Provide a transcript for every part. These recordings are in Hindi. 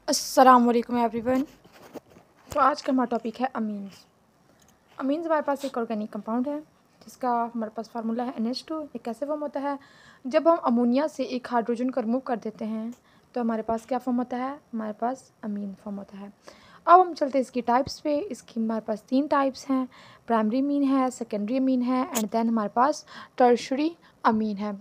अस्सलाम वालेकुम एवरीवन। तो आज का हमारा टॉपिक है अमीन्स। अमीन्स हमारे पास एक ऑर्गेनिक कंपाउंड है जिसका हमारे पास फार्मूला है NH2। ये कैसे फॉर्म होता है? जब हम अमोनिया से एक हाइड्रोजन को रिमूव कर देते हैं तो हमारे पास क्या फॉर्म होता है? हमारे पास अमीन फॉर्म होता है। अब हम चलते हैं इसकी टाइप्स पे। इसकी हमारे पास 3 टाइप्स हैं। प्राइमरी अमीन है, सेकेंडरी अमीन है एंड देन हमारे पास टर्शरी अमीन है।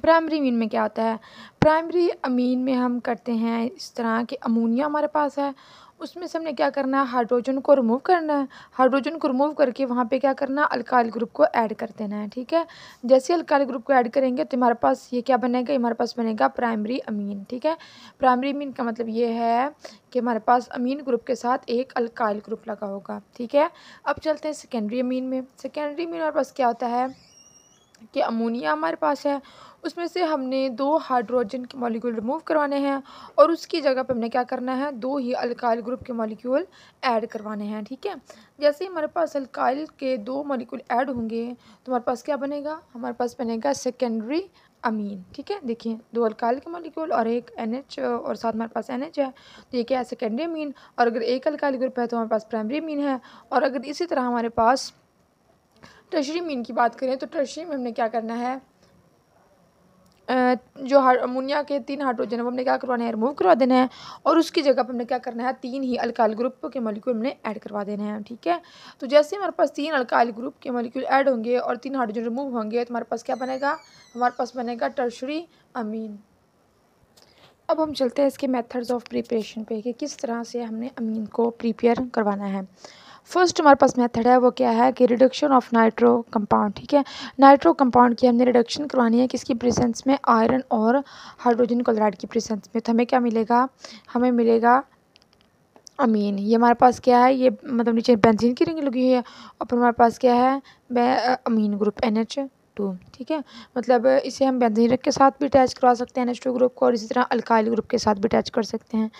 प्राइमरी अमीन में क्या होता है? प्राइमरी अमीन में हम करते हैं इस तरह कि अमोनिया हमारे पास है, उसमें से हमने क्या करना है? हाइड्रोजन को रिमूव करना है। हाइड्रोजन को रिमूव करके वहाँ पे क्या करना है? अल्काइल ग्रुप को ऐड कर देना है। ठीक है, जैसे अल्काइल ग्रुप को ऐड करेंगे तो हमारे पास ये क्या बनेगा? हमारे पास बनेगा प्राइमरी अमीन। ठीक है, प्राइमरी अमीन का मतलब ये है कि हमारे पास अमीन ग्रुप के साथ एक अल्काइल ग्रुप लगा होगा। ठीक है, अब चलते हैं सेकेंडरी अमीन में। सेकेंडरी अमीन हमारे पास क्या होता है कि अमोनिया हमारे पास है, उसमें से हमने 2 हाइड्रोजन के मॉलिक्यूल रिमूव करवाने हैं और उसकी जगह पे हमने क्या करना है? 2 ही अल्काइल ग्रुप के मॉलिक्यूल ऐड करवाने हैं। ठीक है, जैसे ही हमारे पास अल्काइल के 2 मॉलिक्यूल ऐड होंगे तो हमारे पास क्या बनेगा? हमारे पास बनेगा सेकेंडरी अमीन। ठीक है, देखिए 2 अल्काइल के मॉलिक्यूल और एक NH और साथ हमारे पास NH है, तो ये क्या है? Secondary amine. और अगर एक अल्काइल ग्रुप है तो हमारे पास प्राइमरी अमीन है। और अगर इसी तरह हमारे पास टर्शरी अमीन की बात करें तो टर्शरी में हमने क्या करना है? जो अमोनिया के 3 हाइड्रोजन है वो हमने क्या करवाना है? रिमूव करवा देना है और उसकी जगह पर हमने क्या करना है? 3 ही अल्काइल ग्रुप के मॉलिक्यूल हमने ऐड करवा देना है। ठीक है, तो जैसे हमारे पास 3 अल्काइल ग्रुप के मॉलिक्यूल ऐड होंगे और 3 हाइड्रोजन रिमूव होंगे तो हमारे पास क्या बनेगा? हमारे पास बनेगा टर्शरी अमीन। अब हम चलते हैं इसके मेथड्स ऑफ प्रिपरेशन पे कि किस तरह से हमने अमीन को प्रिपेयर करवाना है। फर्स्ट हमारे पास मेथड है वो क्या है कि रिडक्शन ऑफ नाइट्रो कंपाउंड। ठीक है, नाइट्रो कंपाउंड की हमने रिडक्शन करवानी है किसकी प्रेजेंस में? आयरन और हाइड्रोजन क्लोराइड की प्रेजेंस में। तो हमें क्या मिलेगा? हमें मिलेगा अमीन। ये हमारे पास क्या है? ये मतलब नीचे बेंजीन की रिंग लगी हुई है और फिर हमारे पास क्या है? अमीन ग्रुप NH2। ठीक है, मतलब इसे हम बेंजीन के साथ भी अटैच करवा सकते हैं NH2 ग्रुप को और इसी तरह अल्काइल ग्रुप के साथ भी अटैच कर सकते हैं।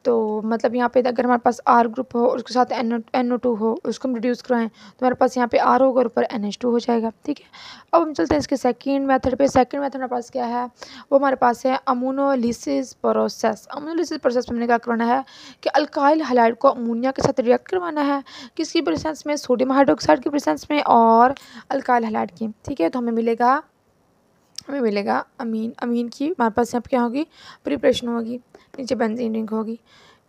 तो मतलब यहाँ पे अगर हमारे पास R ग्रुप हो उसके साथ NO2 हो, उसको हम रिड्यूस करवाएं तो हमारे पास यहाँ पे R होगा और ऊपर NH2 हो जाएगा। ठीक है, अब हम चलते हैं इसके सेकंड मेथड पे। सेकंड मेथड हमारे पास क्या है? वो हमारे पास है अमोनोलिसिस प्रोसेस। अमोनोलिसिस प्रोसेस में हमने क्या करवाना है कि अल्काइल हैलाइड को अमोनिया के साथ रिएक्ट करवाना है। किसकी प्रेजेंस में? सोडियम हाइड्रोक्साइड की प्रेजेंस में और अल्काइल हैलाइड की। ठीक है, तो हमें मिलेगा अमीन। अमीन की हमारे पास यहाँ पे क्या होगी? प्रिपरेशन होगी, नीचे बेंजीन रिंग होगी।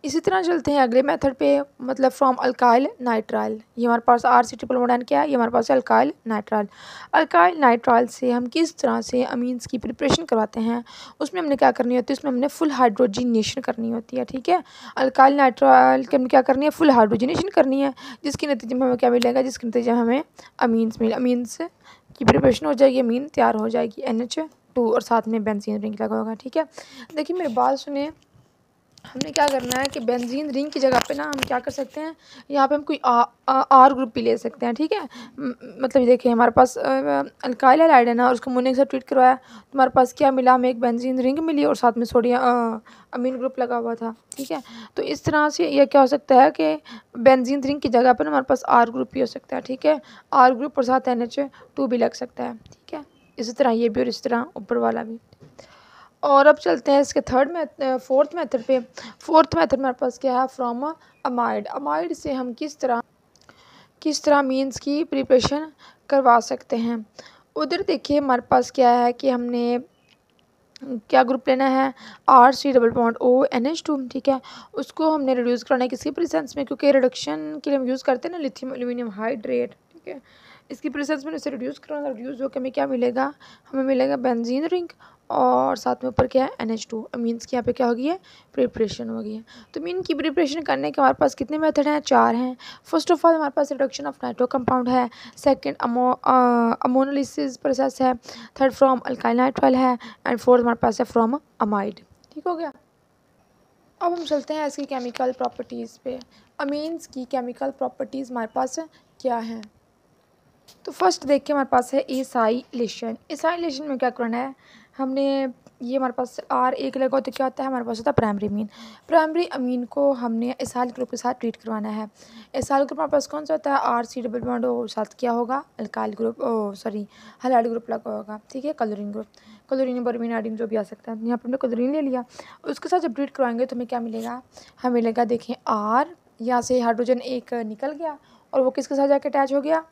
इसी तरह चलते हैं अगले मेथड पे, मतलब फ्रॉम अल्काइल नाइट्राइल। ये हमारे पास RC1 क्या है? ये हमारे पास है अल्काइल नाइट्राइल। अल्काइल नाइट्राइल से हम किस तरह से अमीन्स की प्रिपरेशन करवाते हैं? उसमें हमने क्या करनी होती है? उसमें हमने फुल हाइड्रोजिनेशन करनी होती है। ठीक है, अल्काइल नाइट्राइल की हमने क्या करनी है? फुल हाइड्रोजिनेशन करनी है, जिसके नतीजे में हमें क्या मिलेगा? जिसके नतीजे में हमें अमीन्स की प्रिपरेशन हो जाएगी, अमीन तैयार हो जाएगी NH2 और साथ में बेंजीन रिंग लगा होगा। ठीक है, देखिए मेरी बात सुनिए। हमने क्या करना है कि बेंजीन रिंग की जगह पे ना हम क्या कर सकते हैं? यहाँ पे हम कोई R ग्रुप भी ले सकते हैं। ठीक है, मतलब देखिए हमारे पास अल्काइल हैलाइड है ना और उसको अमोनिया के साथ ट्रीट करवाया तो हमारे पास क्या मिला? हमें एक बेंजीन रिंग मिली और साथ में सोडियम अमीन ग्रुप लगा हुआ था। ठीक है, तो इस तरह से यह क्या हो सकता है कि बेंजीन रिंग की जगह पर हमारे पास R ग्रुप भी हो सकता है। ठीक है, R ग्रुप और साथ NH2 भी लग सकता है। ठीक है, इसी तरह ये भी और इस तरह ऊपर वाला भी। और अब चलते हैं इसके फोर्थ मेथड पे। फोर्थ मेथड हमारे पास क्या है? From amide. अमाइड से हम किस तरह मीन्स की प्रिपरेशन करवा सकते हैं? उधर देखिए हमारे पास क्या है कि हमने क्या ग्रुप लेना है? RC+O NH2। ठीक है, उसको हमने रिड्यूस कराना है किसकी प्रेजेंस में? क्योंकि रिडक्शन के लिए हम यूज़ करते हैं ना लिथियम एल्यूमिनियम हाइड्रेट। ठीक है, इसकी प्रेजेंस में इसे रिड्यूस कराना, रिड्यूस होकर हमें क्या मिलेगा? हमें मिलेगा बेंजीन रिंग और साथ में ऊपर क्या है? NH2। मीन्स की यहाँ पे क्या हो गई है? प्रिपरेशन हो गई है। तो मीन की प्रिपरेशन करने के हमारे पास कितने मेथड हैं? 4 हैं। फर्स्ट ऑफ ऑल हमारे पास रिडक्शन ऑफ नाइट्रो कंपाउंड है, सेकंड अमोनोलिसिस प्रोसेस है, थर्ड फ्रॉम अल्काइल नाइट्राइल है एंड फोर्थ हमारे पास है फ्रॉम अमाइड। ठीक हो गया, अब हम चलते हैं इसकी केमिकल प्रॉपर्टीज़ पे। अमीन्स की केमिकल प्रॉपर्टीज़ हमारे पास क्या हैं? तो फर्स्ट देखिए हमारे पास है एसाइलेशन। एसाइलेशन में क्या करना है? हमने ये हमारे पास R1 लगा हो तो क्या होता है? हमारे पास होता है प्राइमरी अमीन। प्राइमरी अमीन को हमने एसाइल ग्रुप के साथ ट्रीट करवाना है। एसाइल ग्रुप हमारे पास कौन सा होता है? RC+O साथ क्या होगा? Alkyl group, sorry halide group लगा होगा। ठीक है, chlorine group. Chlorine, bromine, iodine जो भी आ सकता है। यहाँ पर हमने क्लोरीन ले लिया, उसके साथ जब ट्रीट करवाएंगे तो हमें क्या मिलेगा, हमें मिलेगा देखें R, यहाँ से हाइड्रोजन एक निकल गया और वो किसके साथ जाके अटैच हो गया,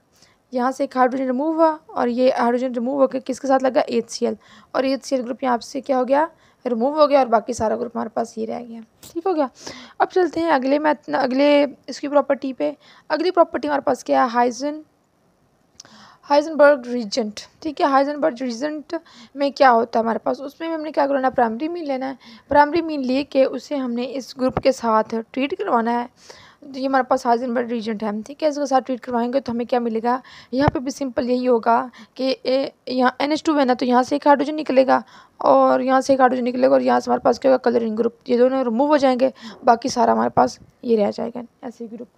यहाँ से एक हाइड्रोजन रिमूव हुआ और ये हाइड्रोजन रिमूव होकर किसके साथ लगा, HCl, और HCl ग्रुप यहाँ से क्या हो गया, रिमूव हो गया और बाकी सारा ग्रुप हमारे पास ये रह गया। ठीक हो गया। अब चलते हैं अगले इसकी प्रॉपर्टी पे। अगली प्रॉपर्टी हमारे पास क्या है, हाइजेनबर्ग रीजेंट। ठीक है, हाइजेनबर्ग रीजेंट में क्या होता है हमारे पास, उसमें हमने क्या करना है, प्राइमरी मीन लेना है। प्राइमरी मीन लेके उसे हमने इस ग्रुप के साथ ट्रीट करवाना है। ये हमारे पास हाइजेनबर्ग रीजेंट है। ठीक है, इसके साथ ट्रीट करवाएंगे तो हमें क्या मिलेगा, यहाँ पे भी सिंपल यही होगा कि यहाँ NH2 है ना, तो यहाँ से एक हाइड्रोजन निकलेगा और यहाँ से एक हाइड्रोजन निकलेगा और यहाँ से हमारे पास क्या होगा, कलरिंग ग्रुप, ये दोनों रिमूव हो जाएंगे, बाकी सारा हमारे पास ये रह जाएगा ऐसे ग्रुप।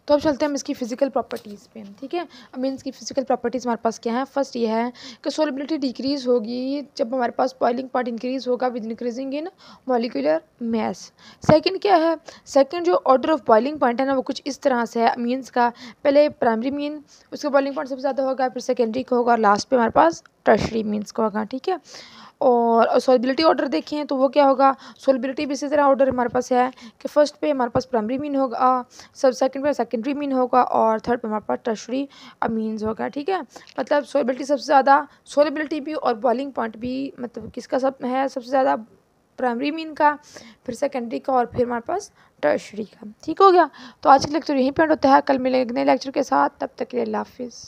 तो अब चलते हैं हम इसकी फ़िज़िकल प्रॉपर्टीज़ पे। ठीक है, अब मीन्स की फ़िज़िकल प्रॉपर्टीज़ हमारे पास क्या है। फर्स्ट ये है कि सोलिबिलिटी डिक्रीज़ होगी जब हमारे पास बॉइलिंग पॉइंट इंक्रीज़ होगा with increasing in molecular mass. Second क्या है, सेकंड जो ऑर्डर ऑफ बॉइलिंग पॉइंट है ना, वो कुछ इस तरह से है। मीन्स का पहले प्राइमरी मीन, उसका बॉइलिंग पॉइंट सबसे ज़्यादा होगा, फिर सेकेंडरी का होगा और लास्ट पे हमारे पास टर्शरी मीन्स का होगा। ठीक है, और सोलिबिलिटी ऑर्डर देखें तो वो क्या होगा, सोलिबिलिटी भी इसी तरह ऑर्डर हमारे पास है कि फर्स्ट पे हमारे पास प्राइमरी मीन होगा, सब सेकंड पे सेकेंडरी मीन होगा और थर्ड पे हमारे पास टर्शरी अमीन्स होगा। ठीक है, मतलब सोलिबिलिटी सबसे ज़्यादा, सोलिबिलिटी भी और बॉइलिंग पॉइंट भी मतलब किसका सब है सबसे ज़्यादा, प्राइमरी मीन का, फिर सेकेंडरी का और फिर हमारे पास टर्शरी का। ठीक हो गया। तो आज का लेक्चर यहीं पे एंड होता है, कल मिलेंगे नए लेक्चर के साथ, तब तक के लिए अल्लाह हाफिज़।